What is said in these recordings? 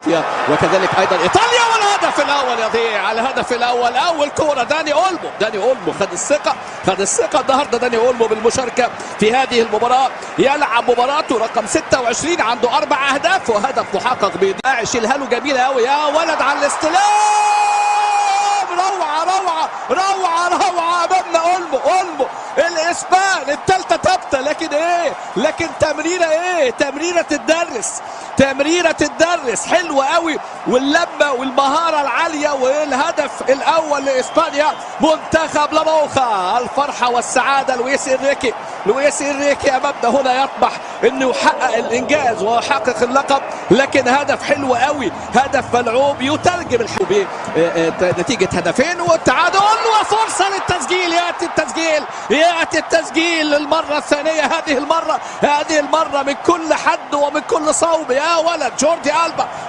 كرواتيا وكذلك ايضا ايطاليا، والهدف الاول يضيع. الهدف الاول اول كوره داني اولمو خد الثقه النهارده داني اولمو بالمشاركه في هذه المباراه، يلعب مباراته رقم 26 عنده 4 اهداف وهدف محقق بيضيع. يشيلها له جميله قوي يا ولد على الاستلام، روعه امامنا اولمو الاسبان الثالثه ثابته، لكن تمريره تدرس حلوه قوي، واللمه والمهاره العاليه، والهدف الاول لاسبانيا منتخب لاموخا. الفرحه والسعاده لويس انريكي امامنا هنا يطمح انه يحقق الانجاز ويحقق اللقب، لكن هدف حلو قوي، هدف ملعوب يترجم الحب نتيجه هدفين والتعادل وفرصه للتسجيل. ياتي التسجيل للمره الثانيه، هذه المره من كل حد ومن كل صوب. يا ولد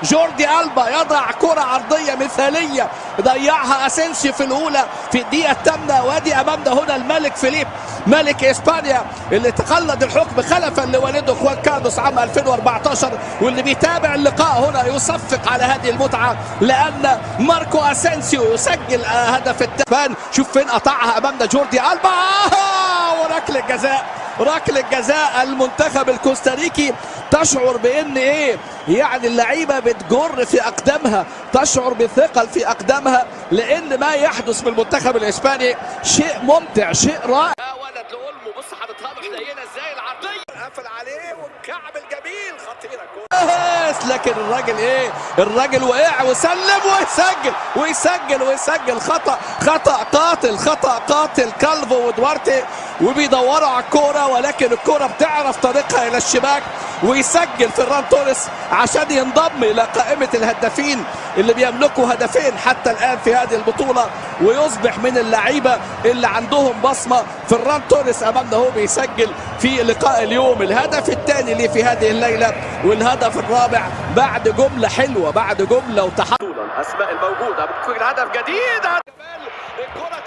جوردي ألبا يضع كرة عرضية مثالية ضيعها اسينسيو في الأولى في الدقيقة الثامنة، وادي أمامنا هنا الملك فيليب ملك إسبانيا اللي تقلد الحكم خلفا لوالده خوان كارلوس عام 2014، واللي بيتابع اللقاء هنا يصفق على هذه المتعة لأن ماركو اسينسيو يسجل هدف الثاني. شوف فين قطعها أمامنا جوردي ألبا، وركلة جزاء المنتخب الكوستاريكي. تشعر بان يعني اللعيبه بتجر في اقدامها، تشعر بثقل في اقدامها، لان ما يحدث بالمنتخب الاسباني شيء ممتع، شيء رائع. يا ولد لاولمو، بص حاططها له حنينه ازاي العرضيه، قفل عليه والكعب الجميل، خطيره لكن الراجل وقع وسلم ويسجل خطأ قاتل كالفو ودوارتي، وبيدوروا على الكوره، ولكن الكوره بتعرف طريقها الى الشباك، ويسجل فيران توريس عشان ينضم الى قائمه الهدافين اللي بيملكوا هدفين حتى الان في هذه البطوله، ويصبح من اللعيبه اللي عندهم بصمه. فيران توريس امامنا هو بيسجل في لقاء اليوم الهدف الثاني ليه في هذه الليله، والهدف الرابع بعد جمله حلوه، بعد جمله وتحدي. الاسماء الموجوده ممكن الهدف جديد. الكره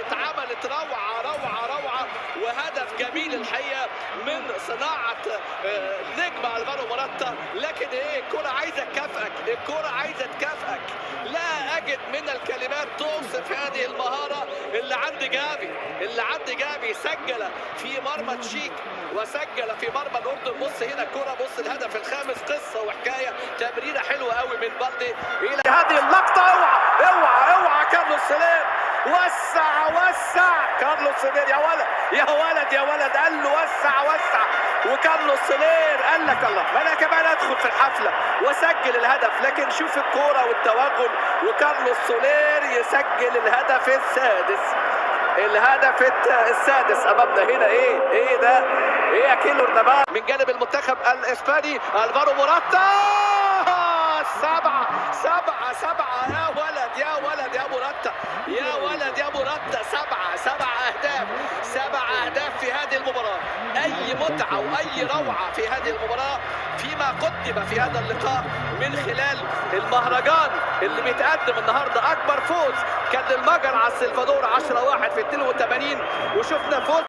اتعملت روعه وهدف جميل الحقيقه من صناعه نجم الفارو موراتا، لكن الكره عايزه تكافئك، لا اجد من الكلمات توصف هذه المهاره اللي عند جافي سجل في مرمى تشيك وسجل في مرمى الاردن. بص هنا الكره، بص الهدف الخامس، قصه وحكايه، تمريره حلوه قوي من بالدي الى هذه اللقطه. اوعى كارلوس سولير، وسع كارلوس سولير، يا ولد قال له وسع، وكارلوس سولير قال لك الله، ما انا كمان ادخل في الحفله وسجل الهدف. لكن شوف الكوره والتوغل، وكارلوس سولير يسجل الهدف السادس امامنا هنا. ايه ده يا كيلور نبات من جانب المنتخب الاسباني. الفارو موراتا 7 يا موراتا 7 أهداف في هذه المباراة. أي متعة وأي روعة في هذه المباراة فيما قدم في هذا اللقاء من خلال المهرجان اللي بيتقدم النهارده. أكبر فوز كان للمجر على السلفادور 10-1 في 82، وشفنا فوز